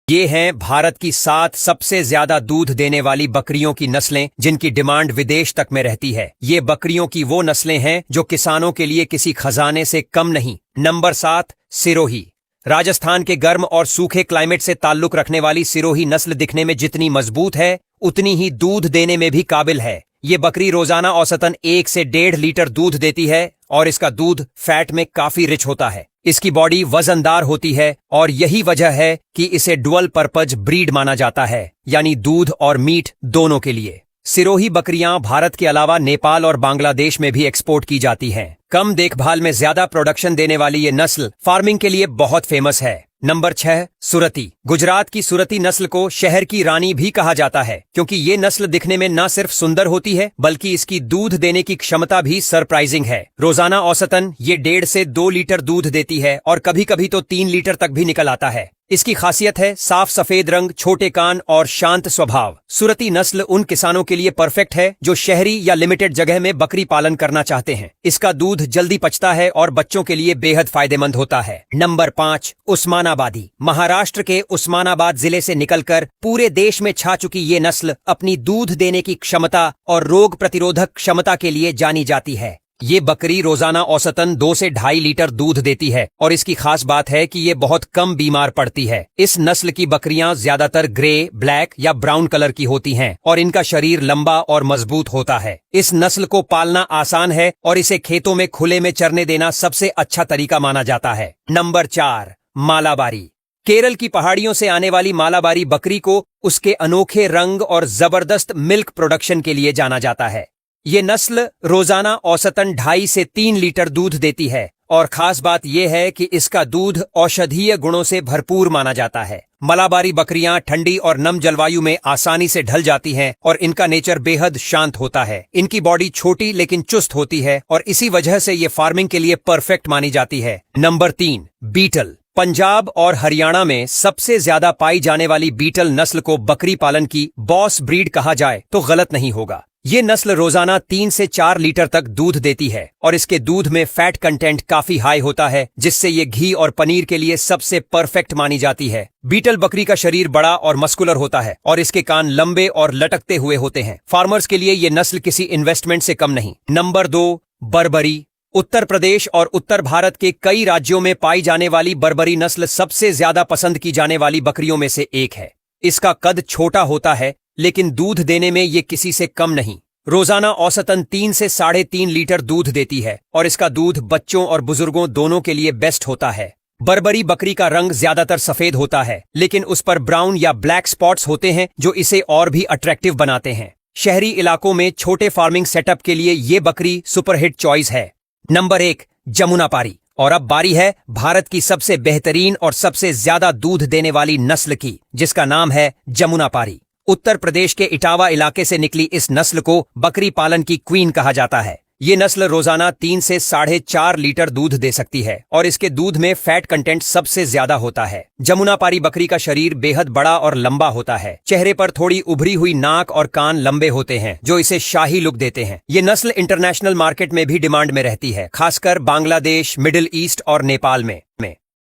ये हैं भारत की 7 सबसे ज्यादा दूध देने वाली बकरियों की नस्लें जिनकी डिमांड विदेश तक में रहती है। ये बकरियों की वो नस्लें हैं जो किसानों के लिए किसी खजाने से कम नहीं। नंबर 7, सिरोही। राजस्थान के गर्म और सूखे क्लाइमेट से ताल्लुक रखने वाली सिरोही नस्ल दिखने में जितनी मजबूत है उतनी ही दूध देने में भी काबिल है। ये बकरी रोजाना औसतन 1 से 1.5 लीटर दूध देती है और इसका दूध फैट में काफी रिच होता है। इसकी बॉडी वजनदार होती है और यही वजह है कि इसे डुअल पर्पज ब्रीड माना जाता है, यानी दूध और मीट दोनों के लिए। सिरोही बकरियां भारत के अलावा नेपाल और बांग्लादेश में भी एक्सपोर्ट की जाती हैं। कम देखभाल में ज्यादा प्रोडक्शन देने वाली ये नस्ल फार्मिंग के लिए बहुत फेमस है। नंबर 6, सुरती। गुजरात की सुरती नस्ल को शहर की रानी भी कहा जाता है क्योंकि ये नस्ल दिखने में न सिर्फ सुंदर होती है बल्कि इसकी दूध देने की क्षमता भी सरप्राइजिंग है। रोजाना औसतन ये 1.5 से 2 लीटर दूध देती है और कभी कभी तो 3 लीटर तक भी निकल आता है। इसकी खासियत है साफ सफेद रंग, छोटे कान और शांत स्वभाव। सुरती नस्ल उन किसानों के लिए परफेक्ट है जो शहरी या लिमिटेड जगह में बकरी पालन करना चाहते हैं। इसका दूध जल्दी पचता है और बच्चों के लिए बेहद फायदेमंद होता है। नंबर 5, उस्मानाबादी। महाराष्ट्र के उस्मानाबाद जिले से निकलकर पूरे देश में छा चुकी ये नस्ल अपनी दूध देने की क्षमता और रोग प्रतिरोधक क्षमता के लिए जानी जाती है। ये बकरी रोजाना औसतन 2 से 2.5 लीटर दूध देती है और इसकी खास बात है कि ये बहुत कम बीमार पड़ती है। इस नस्ल की बकरियां ज्यादातर ग्रे, ब्लैक या ब्राउन कलर की होती हैं और इनका शरीर लंबा और मजबूत होता है। इस नस्ल को पालना आसान है और इसे खेतों में खुले में चरने देना सबसे अच्छा तरीका माना जाता है। नंबर 4, मालाबारी। केरल की पहाड़ियों से आने वाली मालाबारी बकरी को उसके अनोखे रंग और जबरदस्त मिल्क प्रोडक्शन के लिए जाना जाता है। ये नस्ल रोजाना औसतन 2.5 से 3 लीटर दूध देती है और खास बात यह है कि इसका दूध औषधीय गुणों से भरपूर माना जाता है। मलाबारी बकरियां ठंडी और नम जलवायु में आसानी से ढल जाती हैं और इनका नेचर बेहद शांत होता है। इनकी बॉडी छोटी लेकिन चुस्त होती है और इसी वजह से ये फार्मिंग के लिए परफेक्ट मानी जाती है। Number 3, beetle. पंजाब और हरियाणा में सबसे ज्यादा पाई जाने वाली बीटल नस्ल को बकरी पालन की बॉस ब्रीड कहा जाए तो गलत नहीं होगा। ये नस्ल रोजाना 3 से 4 लीटर तक दूध देती है और इसके दूध में फैट कंटेंट काफी हाई होता है जिससे ये घी और पनीर के लिए सबसे परफेक्ट मानी जाती है। बीटल बकरी का शरीर बड़ा और मस्कुलर होता है और इसके कान लंबे और लटकते हुए होते हैं। फार्मर्स के लिए ये नस्ल किसी इन्वेस्टमेंट से कम नहीं। नंबर 2, बर्बरी। उत्तर प्रदेश और उत्तर भारत के कई राज्यों में पाई जाने वाली बर्बरी नस्ल सबसे ज्यादा पसंद की जाने वाली बकरियों में से एक है। इसका कद छोटा होता है लेकिन दूध देने में ये किसी से कम नहीं। रोजाना औसतन 3 से 3.5 लीटर दूध देती है और इसका दूध बच्चों और बुजुर्गों दोनों के लिए बेस्ट होता है। बर्बरी बकरी का रंग ज्यादातर सफेद होता है लेकिन उस पर ब्राउन या ब्लैक स्पॉट्स होते हैं जो इसे और भी अट्रैक्टिव बनाते हैं। शहरी इलाकों में छोटे फार्मिंग सेटअप के लिए ये बकरी सुपरहिट चॉइस है। नंबर 1, जमुनापारी। और अब बारी है भारत की सबसे बेहतरीन और सबसे ज्यादा दूध देने वाली नस्ल की, जिसका नाम है जमुनापारी। उत्तर प्रदेश के इटावा इलाके से निकली इस नस्ल को बकरी पालन की क्वीन कहा जाता है। ये नस्ल रोजाना 3 से 4.5 लीटर दूध दे सकती है और इसके दूध में फैट कंटेंट सबसे ज्यादा होता है। जमुनापारी बकरी का शरीर बेहद बड़ा और लंबा होता है। चेहरे पर थोड़ी उभरी हुई नाक और कान लंबे होते हैं जो इसे शाही लुक देते हैं। ये नस्ल इंटरनेशनल मार्केट में भी डिमांड में रहती है, खासकर बांग्लादेश, मिडिल ईस्ट और नेपाल में।